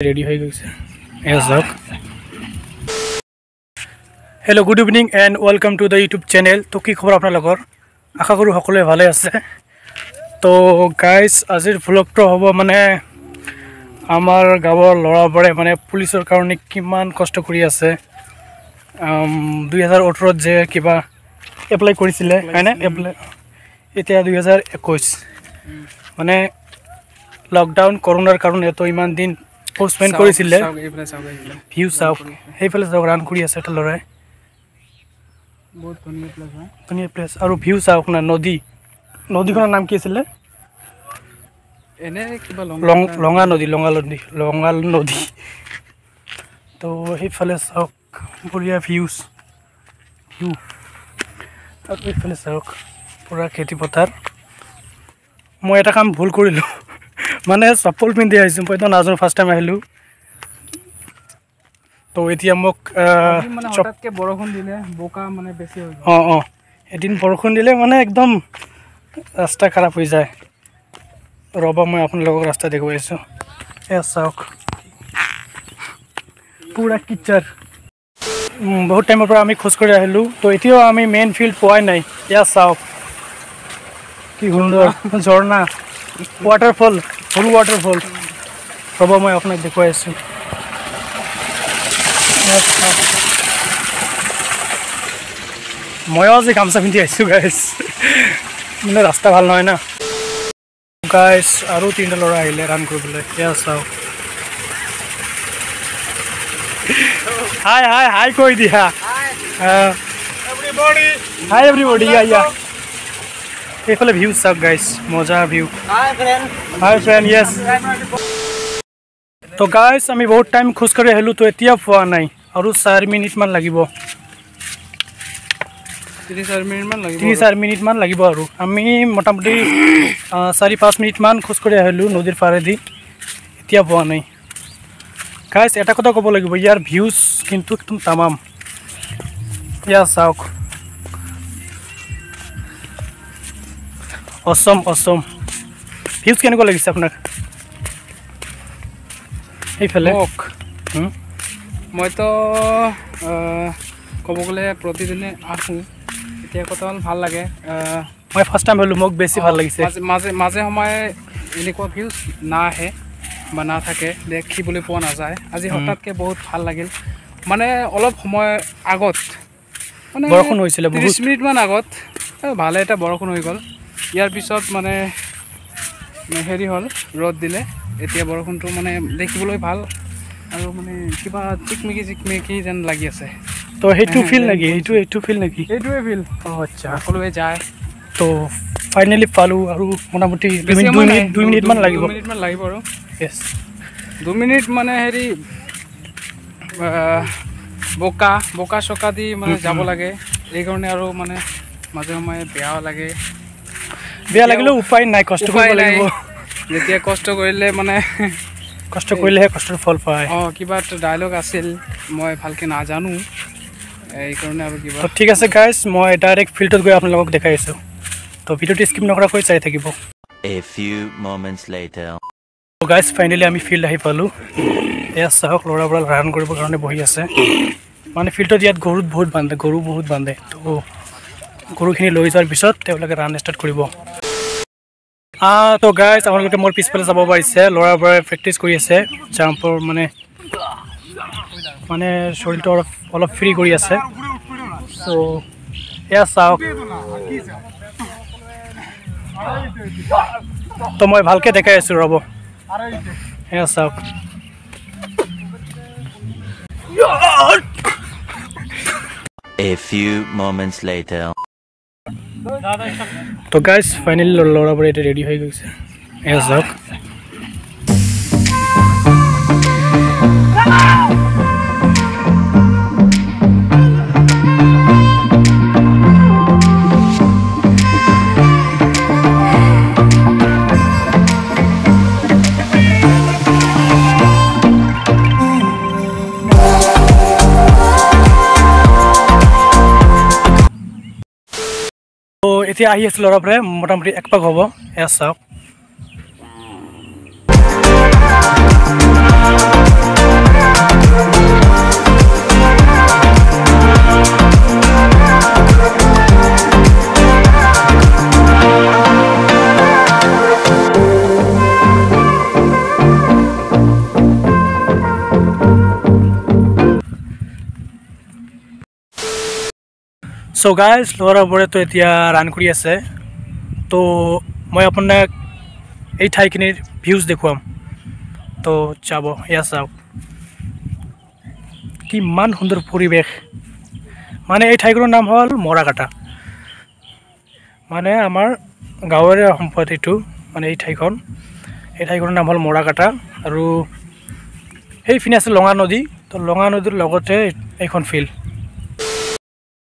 Ready हो गई। Hello good evening and welcome to the YouTube channel. तो कि खबर अपना आशा करूँ सकलोए भाले आछे। तो गाइज आजिर भ्लगটো हम माने आमार गाँवर लड़ाबरे माने पुलिसर कारणे किमान कष्ट करि आछे। 2018 जे किबा एप्लाई करिसिले हैने एप्लाई एतिया 2021 माने लकडाउन करोनार कारणे तो इमान दिन पोस्टपोन करिसिले। ভিউ চাওক সেইফালে যাওক ৰান কৰি আছে এটা লৰাই। বহুত ধুনীয়া প্লেস হয়, ধুনীয়া প্লেস। আৰু ভিউ চাওক না নদীখনৰ নাম কি আছিল? এনে কিবা লঙা নদী। তো সেইফালে চাওক বঢ়িয়া ভিউ আৰু এইফালে চাওক পুৰা খেতি পথাৰ। মই এটা কাম ভুল কৰিলোঁ মানে চপ্পল পিন্ধি আহিছোঁ, মই তো নাজানো ফাৰ্ষ্ট টাইম আহিলোঁ। তো এতিয়া মোক হঠাৎকৈ বৰষুণ দিলে বোকা মানে বেছি হৈ যায়। এদিন বৰষুণ দিলে মানে একদম ৰাস্তা খাৰাপ হৈ যায়। ৰ'বা মই আপোনালোকক ৰাস্তা দেখুৱাই আছোঁ। এয়া চাওক পুৰা কিচাৰ। বহুত টাইমৰ পৰা আমি খোজকাঢ়ি আহিলোঁ। তো এতিয়াও আমি মেইন ফিল্ড পোৱাই নাই। এয়া চাওক কি সুন্দৰ ঝৰ্ণা, ৱাটাৰফল, সৰু ৱাটাৰফল। ৰ'বা মই আপোনাক দেখুৱাই আছোঁ। ময়ো আজি গামোচা পিন্ধি আহিছোঁ গাইজ, মানে ৰাস্তা ভাল নহয় না গাইজ। আৰু তিনিটা ল'ৰা আহিলে ৰান কৰিবলৈ। এয়া চাওক হাই হাই হাই কৈ দিয়া। হাই এভৰিবডি। এইফালে ভিউ চাওক গাইজ, মজা ভিউ। হাই ফ্ৰেণ্ড য়েছ। তো গাইজ আমি বহুত টাইম খোজকাঢ়ি আহিলোঁ, তো এতিয়া পোৱা নাই। আৰু 4 মিনিটমান লাগিব, 3-4 মিনিটমান লাগিব। আৰু আমি মোটামুটি 4-5 মিনিটমান খোজকাঢ়ি আহিলোঁ নদীৰ পাৰেদি, এতিয়া পোৱা নাই। গাইজ এটা কথা ক'ব লাগিব, ইয়াৰ ভিউজ কিন্তু একদম তামাম। ইয়াৰ চাওক অসম ভিউজ কেনেকুৱা লাগিছে আপোনাক? এইফালে মইতো ক'ব গ'লে প্ৰতিদিনে আহোঁ, এতিয়া কথা হ'ল ভাল লাগে। মই ফাৰ্ষ্ট টাইম হ'লোঁ, মোক বেছি ভাল লাগিছে। মাজে সময়ে এনেকুৱা ভিউজ নাহে বা নাথাকে, দেখিবলৈ পোৱা নাযায়। আজি হঠাৎকৈ বহুত ভাল লাগিল। মানে অলপ সময় আগত মানে বৰষুণ হৈছিলে, 30 মিনিটমান আগত ভালে এটা বৰষুণ হৈ গ'ল। ইয়াৰ পিছত মানে হেৰি হ'ল, ৰ'দ দিলে। এতিয়া বৰষুণটো মানে দেখিবলৈ ভাল আৰু মানে কিবা চিকমিকি যেন লাগি আছে। তো সেইটো ফিল নেকি? এইটো ফিল নেকি? এইটোৱে ফিল। আচ্ছা, সকলোৱে যায়। তো ফাইনেলি পালোঁ। আৰু মোটামুটি 2 মিনিটমান লাগিব। 2 মিনিটমান লাগিব আৰু য়েছ 2 মিনিট মানে হেৰি বোকা চকা দি মানে যাব লাগে। এইকাৰণে আৰু মানে মাজে সময়ে বেয়া লাগিলেও উপায় নাই, কষ্ট কৰিব লাগিব। যেতিয়া কষ্ট কৰিলে মানে কষ্ট কৰিলেহে কষ্টৰ ফল পায়। কিবা এটা ডায়লগ আছিল, মই ভালকৈ নাজানো, এইকাৰণে আৰু কিবা। ঠিক আছে গাইজ, মই ডাইৰেক্ট ফিল্ডত গৈ আপোনালোকক দেখাই আছোঁ। তো ভিডিঅ'টো স্কিপ নকৰাকৈ চাই থাকিব। গাইজ ফাইনেলি আমি ফিল্ড আহি পালোঁ। এয়া চাওক ল'ৰাবোৰে ৰান কৰিবৰ কাৰণে বহি আছে। মানে ফিল্ডত ইয়াত গৰু বহুত বান্ধে। তো গৰুখিনি লৈ যোৱাৰ পিছত তেওঁলোকে ৰান ষ্টাৰ্ট কৰিব। তো গাইজ আপোনালোকে মোৰ পিছফালে যাব পাৰিছে, ল'ৰাবোৰে প্ৰেক্টিচ কৰি আছে জাম্পৰ। মানে শৰীৰটো অলপ ফ্ৰী কৰি আছে। চ' এয়া চাওক, তো মই ভালকৈ দেখাই আছোঁ, ৰ'ব। এয়া চাওক A few moments later. তো গাইজ ফাইনেলি ল'ৰাবোৰে এতিয়া ৰেডি হৈ গৈছে। এয়া চাওক এতিয়া আহি আছে ল'ৰাবোৰে, মোটামুটি 1 পাক হ'ব। এয়া চাওক চ' গাইজ ল'ৰাবোৰেতো এতিয়া ৰান কৰি আছে তো মই আপোনাক এই ঠাইখিনিৰ ভিউজ দেখুৱাম তো যাব এয়া চাওক কিমান সুন্দৰ পৰিৱেশ মানে এই ঠাইখনৰ নাম হ'ল মৰাকাটা মানে আমাৰ গাঁৱৰে সম্পদ এইটো মানে এই ঠাইখনৰ নাম হ'ল মৰাকাটা আৰু সেইপিনে আছে লঙা নদী তো লঙা নদীৰ লগতে এইখন ফিল্ড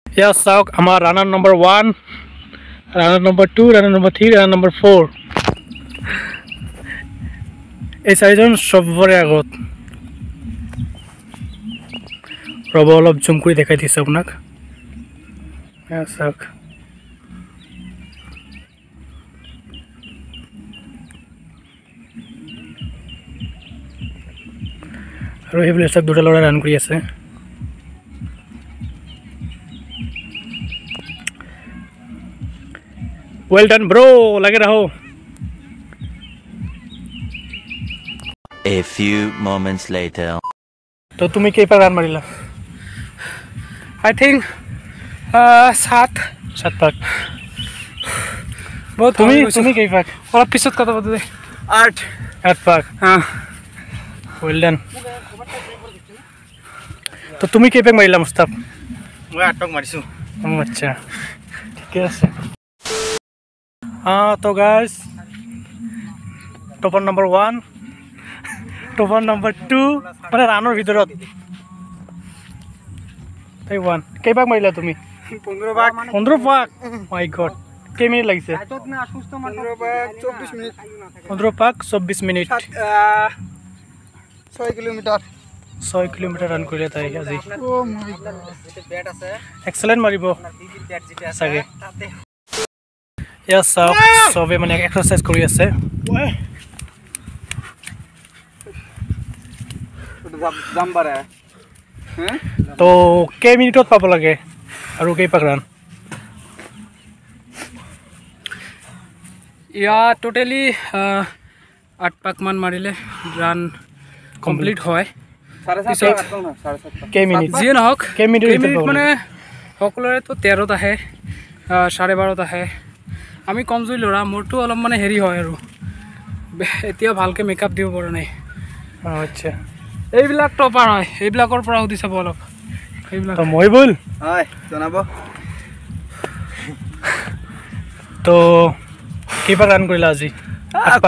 এয়া চাওক আমাৰ runner number 1 runner number 2 runner number 3 runner number 4 এই চাৰিজন চবৰে আগত ৰ'ব অলপ জুম কৰি দেখাই দিছোঁ আপোনাক এয়া চাওক আৰু সেইবিলাক চাওক দুটা ল'ৰা ৰান কৰি আছে ৱেল ডান ব্ৰ লাগে ৰাহো A few moments later. তো তুমি কেইপাক ৰান মাৰিলা আই থিংক 7 পাক বহুত তুমি কেইপাক অলপ পিছত কথা পাতো দে 8 পাক ৱেল ডান তো তুমি কেইপাক মাৰিলা মুস্তাফ মই 8 পাক মাৰিছোঁ আচ্ছা ঠিকে আছে তো guys topper number 1 topper number 2 মানে ৰানৰ ভিতৰত এই 1 কেইপাক মাৰিলা তুমি 15 পাক মাই গড কেই মিনিট লাগিছে 15 পাক 24 মিনিট 6 কিলোমিটাৰ ৰান কৰিলে তাই আজি এক্সেলেণ্ট মাৰিব চাগে এয়া চাওক চবে মানে এক্সাৰচাইজ কৰি আছে তো কেই মিনিটত পাব লাগে আৰু কেইপাক ৰান ইয়াত টোটেলি 8 পাক মান মাৰিলে ৰান কমপ্লিট হয় কেই মিনিট যিয়ে নহওক কেই মিনিট মানে সকলোৰেতো 13ত আহে 12:30 আহে আমি কমজোৰি ল'ৰা মোৰতো অলপ মানে হেৰি হয় আৰু এতিয়া ভালকৈ মেকআপ দিব পৰা নাই আচ্ছা এইবিলাক টপাৰ হয় এইবিলাকৰ পৰা সুধি চাব অলপ এইবিলাক মই বল জনাব তো কেইপাক ৰান কৰিলা আজি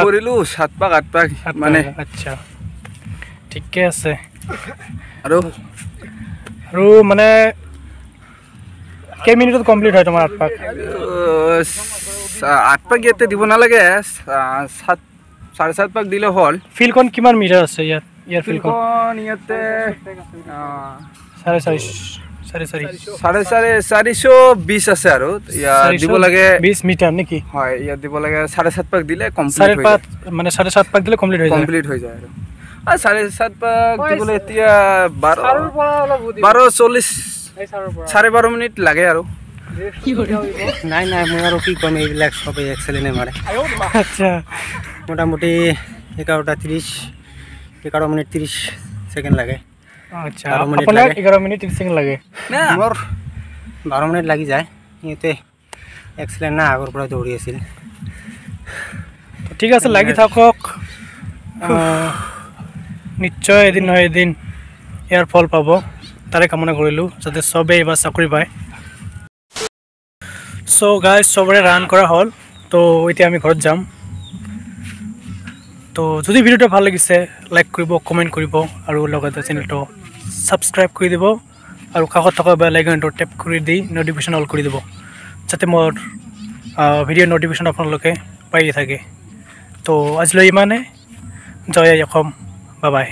কৰিলোঁ 7 পাক 8 পাক মানে আচ্ছা ঠিকে আছে আৰু মানে কেই মিনিটত কমপ্লিট হয় তোমাৰ 8 পাক 8 পাক ইয়াতে দিব নালাগে 7.5 পাক দিলে হ'ল ফিল্ডখন কিমান মিটাৰ আছে ইয়াৰ ফিল্ডখন ইয়াতে 420 আছে আৰু ইয়াত দিব লাগে 20 মিটাৰ নেকি হয় ইয়াত দিব লাগে 7.5 পাক দিলে কমপ্লিট হৈ যায় মানে 7.5 পাক দিলে কমপ্লিট হৈ যায় আৰু 7.5 পাক দিবলৈ এতিয়া 12:40 12:30 মিনিট লাগে আৰু নাই মই আৰু কি ক'ম এইবিলাক চবেই এক্সেলেণ্টে মাৰে আচ্ছা মোটামুটি 11 মিনিট 30 ছেকেণ্ড লাগে আচ্ছা আপোনাক 11 মিনিট 30 ছেকেণ্ড লাগে মোৰ 12 মিনিট লাগি যায় সিহঁতে এক্সেলেণ্ট না আগৰ পৰা দৌৰি আছিল ঠিক আছে লাগি থাকক নিশ্চয় এদিন নহয় এদিন ইয়াৰ ফল পাব তাৰে কামনা কৰিলোঁ যাতে চবেই এইবাৰ চাকৰি পায় চ' গাইজ চবৰে ৰান কৰা হ'ল তো এতিয়া আমি ঘৰত যাম তো যদি ভিডিঅ'টো ভাল লাগিছে লাইক কৰিব কমেণ্ট কৰিব আৰু লগতে চেনেলটো ছাবস্ক্ৰাইব কৰি দিব আৰু কাষত থকা বেল আইকনটো টেপ কৰি দি ন'টিফিকেশ্যন অল কৰি দিব যাতে মোৰ ভিডিঅ' ন'টিফিকেশ্যন আপোনালোকে পায়ে থাকে তো আজিলৈ ইমানে জয় অসম বাই বাই